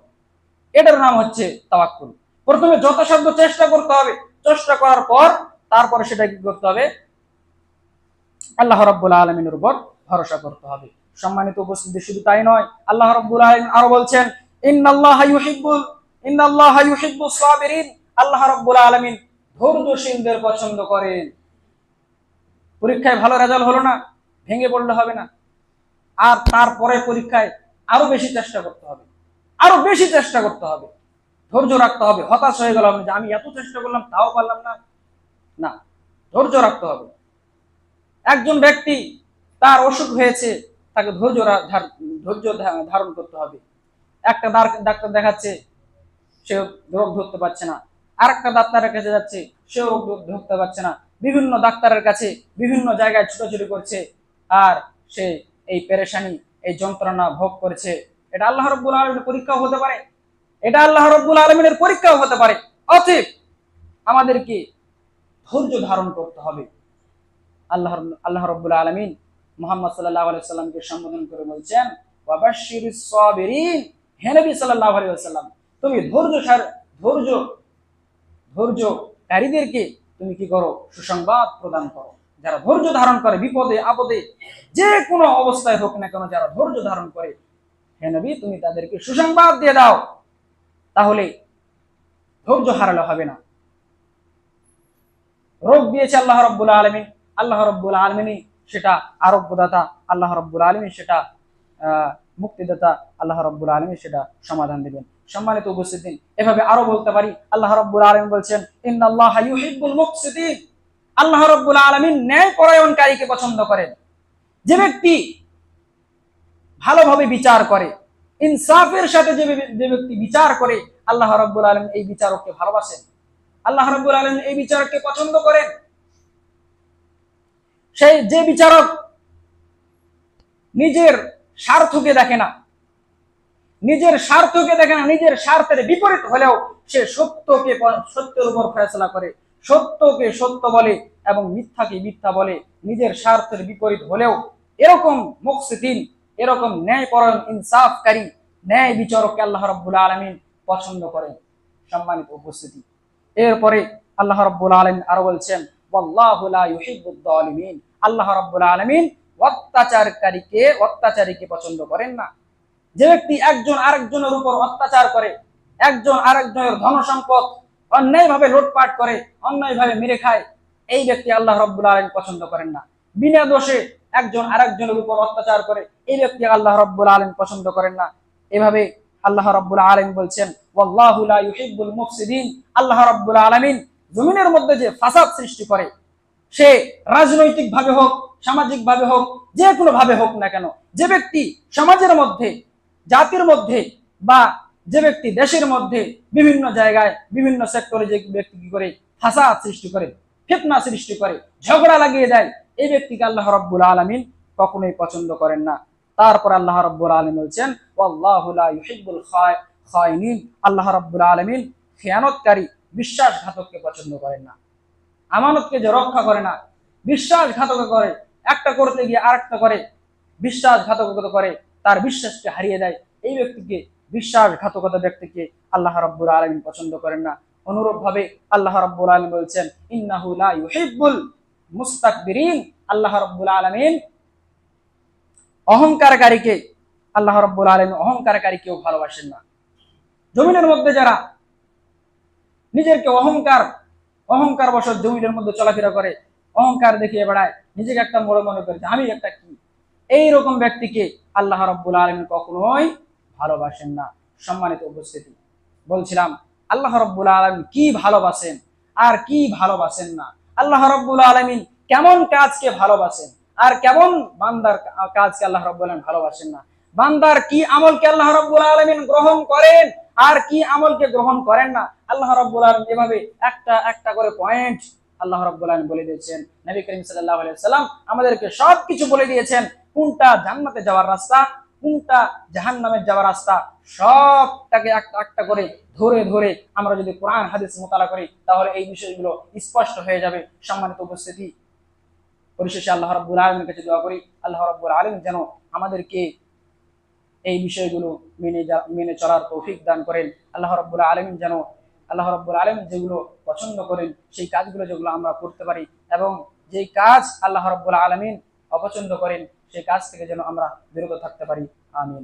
এটার নাম হচ্ছে তাওয়াক্কুল। প্রথমে যথাসাধ্য চেষ্টা করতে হবে, চেষ্টা করার পর তারপরে সেটা কি করতে হবে, আল্লাহ রাব্বুল আলামিনের উপর ভরসা করতে হবে। সম্মানিত উপস্থিতি, শুধু তাই নয়, আল্লাহ রাব্বুল আলামিন আরো বলছেন ইন্নাল্লাহা ইউহিব্বুস সাবিরিন, আল্লাহ রাব্বুল আলামিন ধৈর্যশীলদের পছন্দ করেন। পরীক্ষায় ভালো রেজাল্ট হলো না, ভেঙে পড়লে হবে না, আর তারপরে পরীক্ষায় আরো বেশি চেষ্টা করতে হবে, আরো বেশি চেষ্টা করতে হবে, ধৈর্য রাখতে হবে। হতাশ হয়ে গেলাম যে আমি এত চেষ্টা করলাম তাও পারলাম না, না, ধৈর্য রাখতে হবে। একজন ব্যক্তি তার অসুখ হয়েছে, তাকে ধৈর্য ধারণ করতে হবে। একটা ডাক্তার দেখাচ্ছে, সে রোগ ধরতে পারছে না, আরেকটা ডাক্তারের কাছে যাচ্ছে, সেও রোগ ধরতে পারছে না, বিভিন্ন ডাক্তারের কাছে বিভিন্ন জায়গায় ছুটোছুটি করছে, আর সে এই পেরেশানি, এই যন্ত্রণা ভোগ করেছে। এটা আল্লাহ রাব্বুল আলামিনের পরীক্ষাও হতে পারে, এটা আল্লাহ রাব্বুল আলামিনের পরীক্ষাও হতে পারে। অতএব আমাদেরকে ধৈর্য ধারণ করতে হবে। আল্লাহ রাব্বুল আলামিন মুহাম্মদ সাল্লাল্লাহু আলাইহি ওয়াসাল্লামকে সম্বোধন করে বলছেন ওয়াবাশশিরিস সাবিরিন, হে নবী সাল্লাল্লাহু আলাইহি ওয়াসাল্লাম, তুমি ধৈর্যকারীদেরকে তুমি কি করো, সুসংবাদ প্রদান করো। যারা ধৈর্য ধারণ করে, বিপদে আপদে যে কোনো অবস্থায় হোক না কেন, যারা ধৈর্য ধারণ করে, হে নবী তুমি তাদেরকে সুসংবাদ দিয়ে দাও, তাহলে ধৈর্য হারালে হবে না। রোগ দিয়েছে আল্লাহ রাব্বুল আলামিন, আল্লাহ রাব্বুল আলামিন সেটা আরোগ্যদাতা, আল্লাহ রাব্বুল আলামিন সেটা মুক্তিদাতা, আল্লাহ রাব্বুল আলামিন সেটা সমাধান দিবেন। সম্মানিত উপস্থিতি, এভাবে আরো বলতে পারি, আল্লাহ রাব্বুল আলামিন বলছেন ইন্নাল্লাহা ইউহিব্বুল মুকসিতিন, আল্লাহ রাব্বুল আলামিন ন্যায় পরায়ণকারীকে পছন্দ করেন। যে ব্যক্তি ভালোভাবে বিচার করে, ইনসাফের সাথে যে ব্যক্তি বিচার করে, আল্লাহ রাব্বুল আলামিন এই বিচারককে ভালোবাসেন, আল্লাহ রাব্বুল আলামিন এই বিচারককে পছন্দ করেন। সেই যে বিচারক নিজের স্বার্থকে দেখে না, নিজের স্বার্থের বিপরীত হলেও সে সত্যের উপর ফয়সালা করে, সত্যকে সত্য বলে এবং মিথ্যাকে মিথ্যা বলে, নিজের স্বার্থের বিপরীত হলেও এরকম মুকসিতিন, এরকম ন্যায়পরায়ণ ইনসাফকারী ন্যায় বিচারককে আল্লাহ রাব্বুল আলামিন পছন্দ করেন। সম্মানিত উপস্থিতি, এরপরে আল্লাহ রাব্বুল আলামিন আরো বলছেন ওয়াল্লাহু লা ইউহিব্বুদ যালিমিন, আল্লাহ রাব্বুল আলামিন অত্যাচারীকে পছন্দ করেন না। যে ব্যক্তি একজন আরেকজনের উপর অত্যাচার করে, একজন আরেকজনের ধন সম্পদ অন্যায়ভাবে লুটপাট করে, অন্যায়ভাবে মেরে খায়, এই ব্যক্তি আল্লাহ রাব্বুল আলামিন পছন্দ করেন না। বিনা দোষে একজন আরেকজনের উপর অত্যাচার করে, এই ব্যক্তি আল্লাহ রাব্বুল আলামিন পছন্দ করেন না। এভাবে আল্লাহ রাব্বুল আলামিন বলছেন ওয়াল্লাহু লা ইউহিব্বুল মুফসিদিন, আল্লাহ রাব্বুল আলামিন জমিনের মধ্যে যে ফাসাদ সৃষ্টি করে, সে রাজনৈতিক ভাবে হোক, সামাজিক ভাবে হোক, যে কোনো ভাবে হোক না কেন, যে ব্যক্তি সমাজের মধ্যে, জাতির মধ্যে বা যে ব্যক্তি দেশের মধ্যে বিভিন্ন জায়গায় বিভিন্ন সেক্টরে যে ব্যক্তি কি করে ফাসাদ সৃষ্টি করে, ফিতনা সৃষ্টি করে, ঝগড়া লাগিয়ে দেয়, এই ব্যক্তিকে আল্লাহ রাব্বুল আলামিন কখনোই পছন্দ করেন না। তারপর আল্লাহ রাব্বুল আলামিন বলছেন ওয়াল্লাহু লা ইউহিব্বুল খায়িনিন, আল্লাহ রাব্বুল আলামিন খেয়ানতকারী, বিশ্বাসঘাতককে পছন্দ করেন না। আমানতকে যে রক্ষা করে না, বিশ্বাসঘাতক করে, একটা করতে গিয়ে আরেকটা করে, বিশ্বাসঘাতকতা করে, তার বিশ্বাসকে হারিয়ে দেয়, এই ব্যক্তিকে, বিশ্বাসঘাতকতা ব্যক্তিকে আল্লাহ রাব্বুল আলামিন পছন্দ করেন না। অনুরূপ ভাবে আল্লাহ রাব্বুল আলামিন বলছেন ইন্নাহু লা ইউহিব্বুল মুস্তাকবিরিন, আল্লাহ রাব্বুল আলামিন অহংকারকারীকে আল্লাহ রাব্বুল আলামিন অহংকারকারীকেও ভালোবাসেন না। জমিনের মধ্যে যারা নিজেকে অহংকার বশত জমিনের মধ্যে চলাফেরা করে, অহংকার দেখিয়ে বেড়ায়, নিজেকে একটা বড় মনে করে যে আমি একটা কি, এইরকম ব্যক্তিকে আল্লাহ রাব্বুল আলামিন কখনোই ভালোবাসেন না। সম্মানিত উপস্থিতি, বলছিলাম আল্লাহ রাব্বুল আলামিন কি ভালোবাসেন আর কি ভালোবাসেন না, আল্লাহ রাব্বুল আলামিন কেমন কাজকে ভালোবাসেন আর কেমন বান্দার কাজকে আল্লাহ রাব্বুল আলামিন ভালোবাসেন না, বান্দার কি আমলকে আল্লাহ রাব্বুল আলামিন গ্রহণ করেন আর কি আমলকে গ্রহণ করেন না, আল্লাহ রাব্বুল আলামিন এভাবে একটা একটা করে পয়েন্ট আল্লাহ রাব্বুল আলামিন বলে দিয়েছেন। নবী করিম সাল্লাল্লাহু আলাইহি ওয়াসাল্লাম আমাদেরকে সবকিছু বলে দিয়েছেন, কোনটা জান্নাতে যাওয়ার রাস্তা, কোনটা জাহান্নামে যাওয়ার রাস্তা, সবটাকে একটা একটা করে ধরে ধরে আমরা যদি কোরআন হাদিস মোতালা করি তাহলে এই বিষয়গুলো স্পষ্ট হয়ে যাবে। সম্মানিত উপস্থিতি, পরিশেষে আল্লাহ রাব্বুল আলামিনের কাছে দোয়া করি আল্লাহ রাব্বুল আলামিন যেন আমাদেরকে এই বিষয়গুলো মেনে চলার তৌফিক দান করেন। আল্লাহ রাব্বুল আলামিন যেগুলো পছন্দ করেন সেই কাজগুলো যেগুলো আমরা করতে পারি, এবং যেই কাজ আল্লাহ রাব্বুল আলামিন অপছন্দ করেন সেই কাজ থেকে যেন আমরা বিরত থাকতে পারি। আমিন।